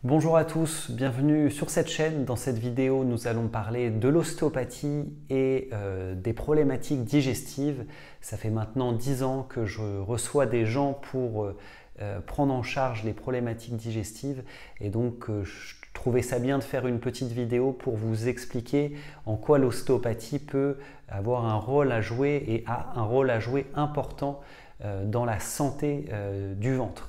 Bonjour à tous, bienvenue sur cette chaîne. Dans cette vidéo, nous allons parler de l'ostéopathie et des problématiques digestives. Ça fait maintenant 10 ans que je reçois des gens pour prendre en charge les problématiques digestives et donc je trouvais ça bien de faire une petite vidéo pour vous expliquer en quoi l'ostéopathie peut avoir un rôle à jouer et a un rôle à jouer important dans la santé du ventre.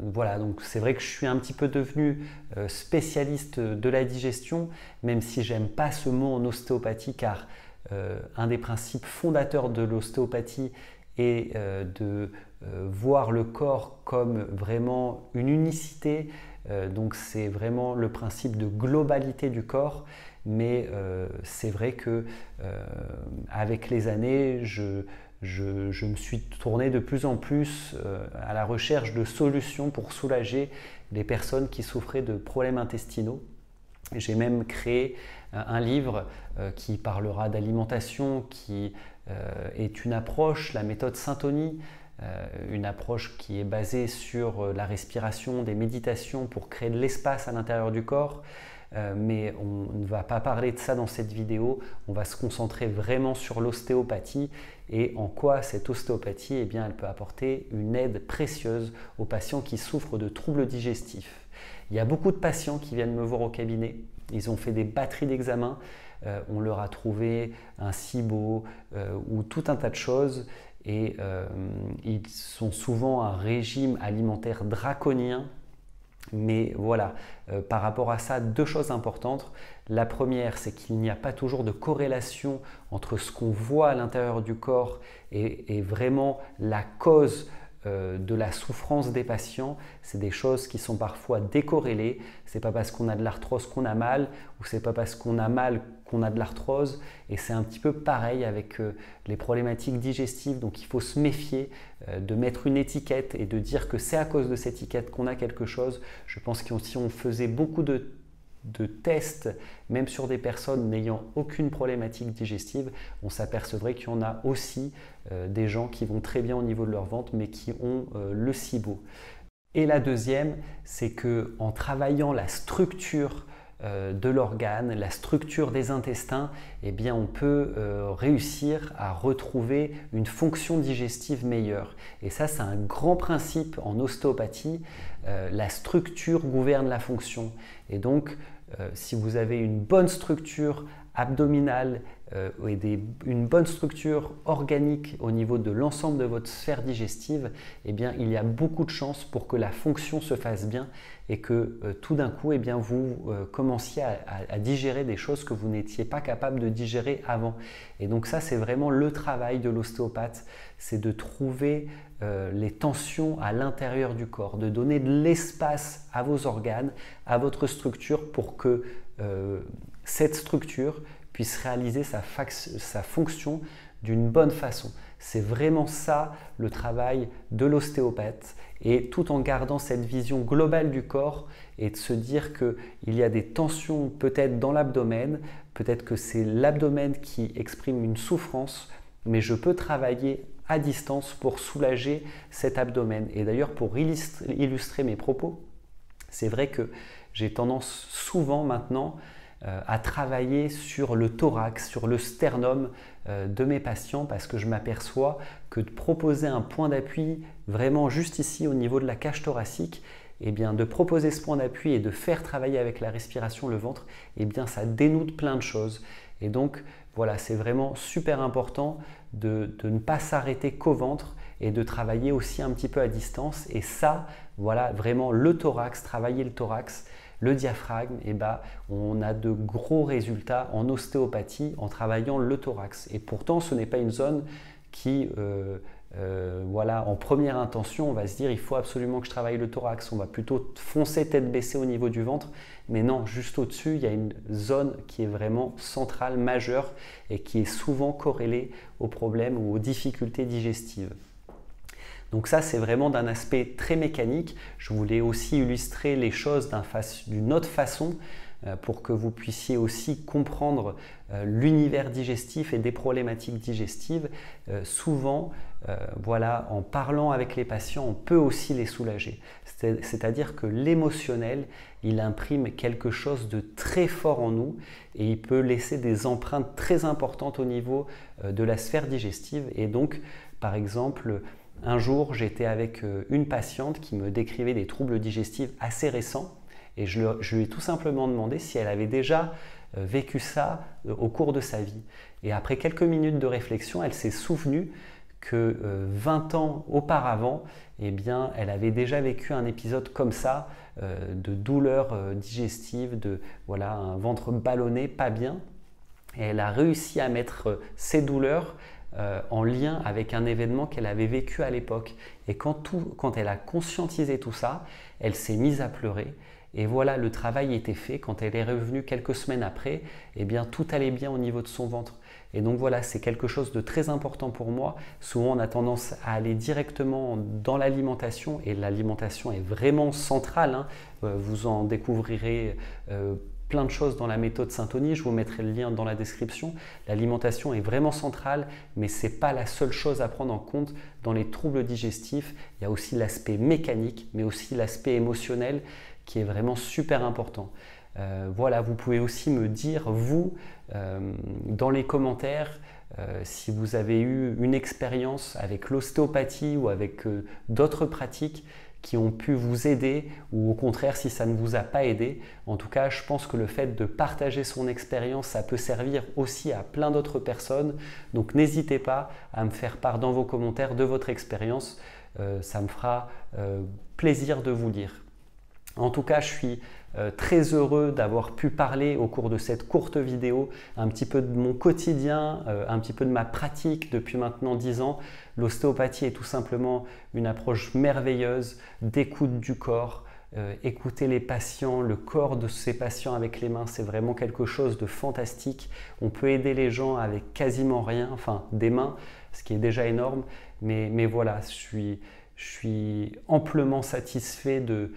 Voilà, donc c'est vrai que je suis un petit peu devenu spécialiste de la digestion, même si j'aime pas ce mot en ostéopathie, car un des principes fondateurs de l'ostéopathie est de voir le corps comme vraiment une unicité. Donc c'est vraiment le principe de globalité du corps, mais c'est vrai que avec les années, je me suis tourné de plus en plus à la recherche de solutions pour soulager les personnes qui souffraient de problèmes intestinaux. J'ai même créé un livre qui parlera d'alimentation, qui est une approche, la méthode Saint-Tony, une approche qui est basée sur la respiration, des méditations pour créer de l'espace à l'intérieur du corps. Mais on ne va pas parler de ça dans cette vidéo, on va se concentrer vraiment sur l'ostéopathie et en quoi cette ostéopathie, eh bien, elle peut apporter une aide précieuse aux patients qui souffrent de troubles digestifs. Il y a beaucoup de patients qui viennent me voir au cabinet, ils ont fait des batteries d'examens, on leur a trouvé un SIBO ou tout un tas de choses et ils sont souvent à un régime alimentaire draconien. Mais voilà, par rapport à ça, deux choses importantes. La première, c'est qu'il n'y a pas toujours de corrélation entre ce qu'on voit à l'intérieur du corps et vraiment la cause de la souffrance des patients. C'est des choses qui sont parfois décorrélées. C'est pas parce qu'on a de l'arthrose qu'on a mal, ou c'est pas parce qu'on a mal qu'on a de l'arthrose. Et c'est un petit peu pareil avec les problématiques digestives. Donc il faut se méfier de mettre une étiquette et de dire que c'est à cause de cette étiquette qu'on a quelque chose. Je pense que si on faisait beaucoup de tests, même sur des personnes n'ayant aucune problématique digestive, on s'apercevrait qu'il y en a aussi des gens qui vont très bien au niveau de leur ventre, mais qui ont le SIBO. Et la deuxième, c'est qu'en travaillant la structure de l'organe, la structure des intestins, eh bien on peut réussir à retrouver une fonction digestive meilleure. Et ça, c'est un grand principe en ostéopathie. La structure gouverne la fonction. Et donc, si vous avez une bonne structure abdominale et une bonne structure organique au niveau de l'ensemble de votre sphère digestive, eh bien, il y a beaucoup de chances pour que la fonction se fasse bien et que tout d'un coup, eh bien, vous commenciez à digérer des choses que vous n'étiez pas capable de digérer avant. Et donc ça, c'est vraiment le travail de l'ostéopathe, c'est de trouver les tensions à l'intérieur du corps, de donner de l'espace à vos organes, à votre structure pour que cette structure puisse réaliser sa fonction d'une bonne façon. C'est vraiment ça le travail de l'ostéopathe, et tout en gardant cette vision globale du corps et de se dire qu'il y a des tensions peut-être dans l'abdomen, peut-être que c'est l'abdomen qui exprime une souffrance, mais je peux travailler à distance pour soulager cet abdomen. Et d'ailleurs, pour illustrer mes propos, c'est vrai que j'ai tendance souvent maintenant à travailler sur le thorax, sur le sternum de mes patients, parce que je m'aperçois que de proposer un point d'appui vraiment juste ici au niveau de la cage thoracique, eh bien, de proposer ce point d'appui et de faire travailler avec la respiration le ventre, eh bien, ça dénote plein de choses. Et donc, voilà, c'est vraiment super important de ne pas s'arrêter qu'au ventre et de travailler aussi un petit peu à distance. Et ça, voilà, vraiment le thorax, travailler le thorax, le diaphragme, eh ben, on a de gros résultats en ostéopathie en travaillant le thorax. Et pourtant, ce n'est pas une zone qui, voilà, en première intention, on va se dire il faut absolument que je travaille le thorax. On va plutôt foncer tête baissée au niveau du ventre. Mais non, juste au-dessus, il y a une zone qui est vraiment centrale, majeure et qui est souvent corrélée aux problèmes ou aux difficultés digestives. Donc ça, c'est vraiment d'un aspect très mécanique. Je voulais aussi illustrer les choses d'une autre façon pour que vous puissiez aussi comprendre l'univers digestif et des problématiques digestives. Souvent, voilà, en parlant avec les patients, on peut aussi les soulager. C'est-à-dire que l'émotionnel, il imprime quelque chose de très fort en nous et il peut laisser des empreintes très importantes au niveau de la sphère digestive. Et donc, par exemple, un jour, j'étais avec une patiente qui me décrivait des troubles digestifs assez récents et je lui ai tout simplement demandé si elle avait déjà vécu ça au cours de sa vie. Et après quelques minutes de réflexion, elle s'est souvenue que 20 ans auparavant, eh bien, elle avait déjà vécu un épisode comme ça, de douleur digestive, de voilà, un ventre ballonné, pas bien. Et elle a réussi à mettre ces douleurs en lien avec un événement qu'elle avait vécu à l'époque. Et quand elle a conscientisé tout ça, elle s'est mise à pleurer. Et voilà, le travail était fait. Quand elle est revenue quelques semaines après, eh bien, tout allait bien au niveau de son ventre. Et donc voilà, c'est quelque chose de très important pour moi. Souvent, on a tendance à aller directement dans l'alimentation et l'alimentation est vraiment centrale, hein. Vous en découvrirez plein de choses dans la méthode Saint-Tony, je vous mettrai le lien dans la description. L'alimentation est vraiment centrale, mais ce n'est pas la seule chose à prendre en compte dans les troubles digestifs. Il y a aussi l'aspect mécanique, mais aussi l'aspect émotionnel qui est vraiment super important. Voilà, vous pouvez aussi me dire, vous, dans les commentaires, si vous avez eu une expérience avec l'ostéopathie ou avec d'autres pratiques qui ont pu vous aider ou au contraire si ça ne vous a pas aidé. En tout cas, je pense que le fait de partager son expérience, ça peut servir aussi à plein d'autres personnes. Donc n'hésitez pas à me faire part dans vos commentaires de votre expérience. Ça me fera plaisir de vous lire. En tout cas, je suis très heureux d'avoir pu parler au cours de cette courte vidéo un petit peu de mon quotidien, un petit peu de ma pratique depuis maintenant 10 ans. L'ostéopathie est tout simplement une approche merveilleuse d'écoute du corps. Écouter les patients, le corps de ces patients avec les mains, c'est vraiment quelque chose de fantastique. On peut aider les gens avec quasiment rien, enfin des mains, ce qui est déjà énorme. Mais voilà, je suis amplement satisfait de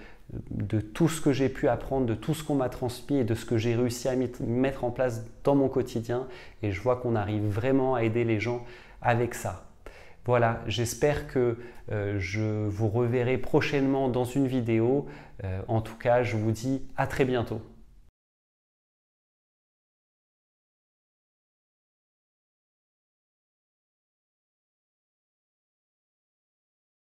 tout ce que j'ai pu apprendre, de tout ce qu'on m'a transmis et de ce que j'ai réussi à mettre en place dans mon quotidien. Et je vois qu'on arrive vraiment à aider les gens avec ça. Voilà, j'espère que je vous reverrai prochainement dans une vidéo. En tout cas, je vous dis à très bientôt.